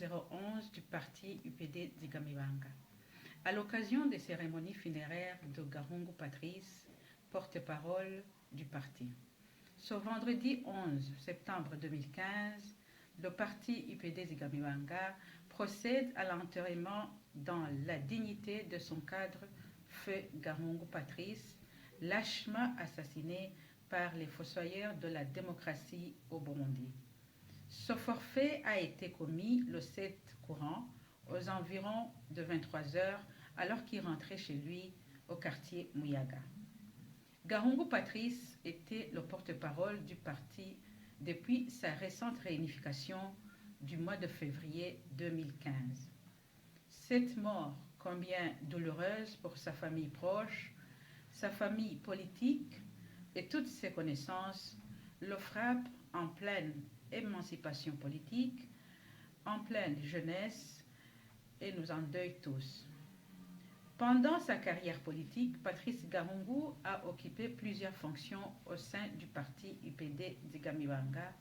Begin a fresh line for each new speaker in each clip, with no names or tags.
011 du parti UPD Zigamibanga. À l'occasion des cérémonies funéraires de Gahungu Patrice, porte-parole du parti. Ce vendredi 11 septembre 2015, le parti UPD Zigamibanga procède à l'enterrement dans la dignité de son cadre, Feu Gahungu Patrice, lâchement assassiné par les fossoyeurs de la démocratie au Burundi. Ce forfait a été commis le 7 courant aux environs de 23 heures alors qu'il rentrait chez lui au quartier Muyaga. Gahungu Patrice était le porte-parole du parti depuis sa récente réunification du mois de février 2015. Cette mort, combien douloureuse pour sa famille proche, sa famille politique et toutes ses connaissances, le frappe en pleine émancipation politique, en pleine jeunesse, et nous endeuille tous. Pendant sa carrière politique, Patrice Gahungu a occupé plusieurs fonctions au sein du parti UPD Zigamibanga,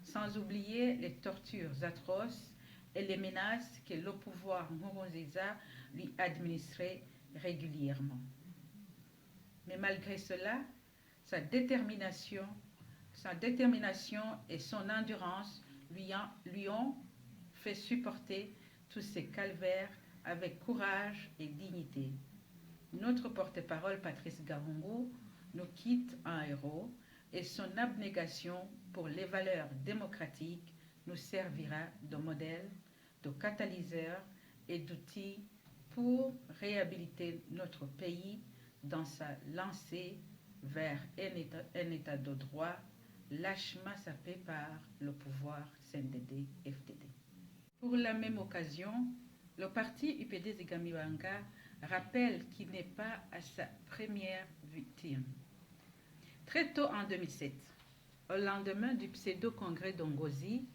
sans oublier les tortures atroces et les menaces que le pouvoir Nkurunziza lui administrait régulièrement. Mais malgré cela, sa détermination et son endurance lui ont fait supporter tous ces calvaires avec courage et dignité. Notre porte-parole Patrice Gahungu nous quitte un héros et son abnégation pour les valeurs démocratiques nous servira de modèle, de catalyseur et d'outil pour réhabiliter notre pays dans sa lancée vers un état de droit lâchement sapé par le pouvoir CNDD-FDD. Pour la même occasion, le parti UPD Zigamibanga rappelle qu'il n'est pas à sa première victime. Très tôt en 2007, au lendemain du pseudo-congrès d'Ongozi,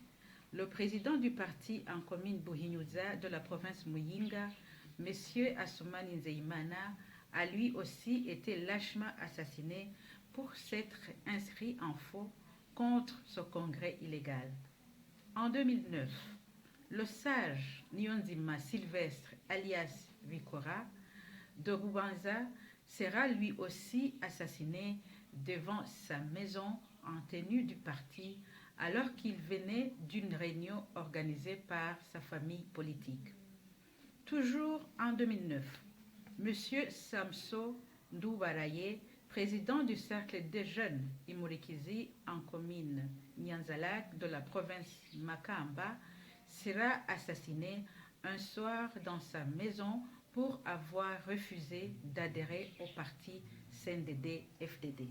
le président du parti en commune Buhinyuza de la province Muyinga, M. Assoumani Nzeimana, a lui aussi été lâchement assassiné pour s'être inscrit en faux contre ce congrès illégal. En 2009, le sage Nyonzima Sylvestre alias Vikora de Bubanza sera lui aussi assassiné devant sa maison en tenue du parti alors qu'il venait d'une réunion organisée par sa famille politique. Toujours en 2009, M. Samso Ndoubaraye, président du cercle des jeunes Imurikizi en commune Nyanzalak de la province Makamba, sera assassiné un soir dans sa maison pour avoir refusé d'adhérer au parti CNDD-FDD.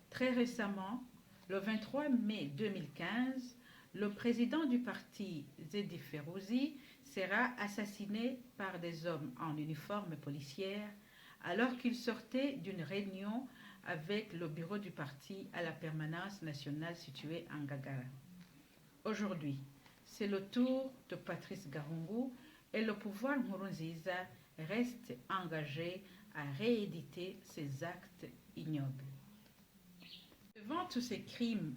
Très récemment, le 23 mai 2015, le président du parti Zedi Ferouzi sera assassiné par des hommes en uniforme policière alors qu'il sortait d'une réunion avec le bureau du parti à la permanence nationale située en Gagara. Aujourd'hui, c'est le tour de Patrice Gahungu et le pouvoir Nkurunziza reste engagé à rééditer ces actes ignobles. Devant tous ces crimes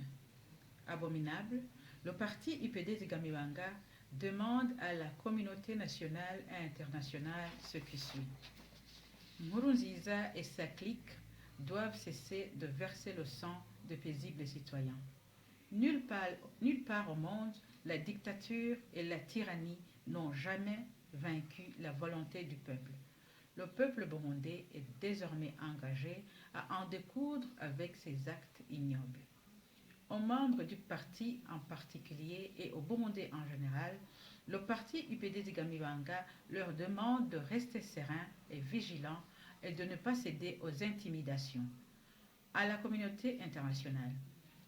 abominables, le parti UPD Zigamibanga demande à la communauté nationale et internationale ce qui suit. Nkurunziza et sa clique doivent cesser de verser le sang de paisibles citoyens. Nulle part au monde, la dictature et la tyrannie n'ont jamais vaincu la volonté du peuple. Le peuple burundais est désormais engagé à en découdre avec ces actes ignobles. Aux membres du parti en particulier et aux Burundais en général, le parti UPD Zigamibanga leur demande de rester sereins et vigilants et de ne pas céder aux intimidations. À la communauté internationale,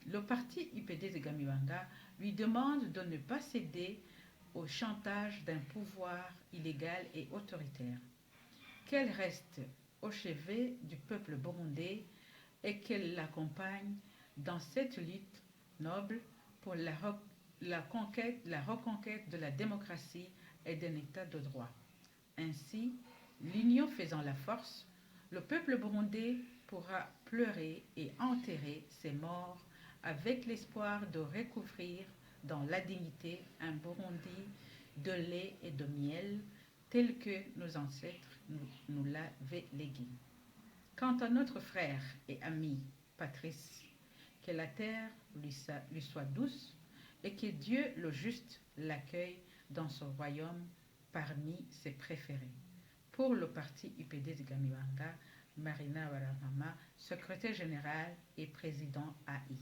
le parti UPD Zigamibanga lui demande de ne pas céder au chantage d'un pouvoir illégal et autoritaire, qu'elle reste au chevet du peuple burundais et qu'elle l'accompagne dans cette lutte noble pour la reconquête de la démocratie et d'un état de droit. Ainsi, l'union faisant la force, le peuple burundais pourra pleurer et enterrer ses morts avec l'espoir de recouvrir dans la dignité un Burundi de lait et de miel, tel que nos ancêtres nous l'avaient légué. Quant à notre frère et ami Patrice, que la terre lui soit douce et que Dieu le juste l'accueille dans son royaume parmi ses préférés. Pour le parti UPD de Gamibanga, Marina Waramama, secrétaire générale et président AI.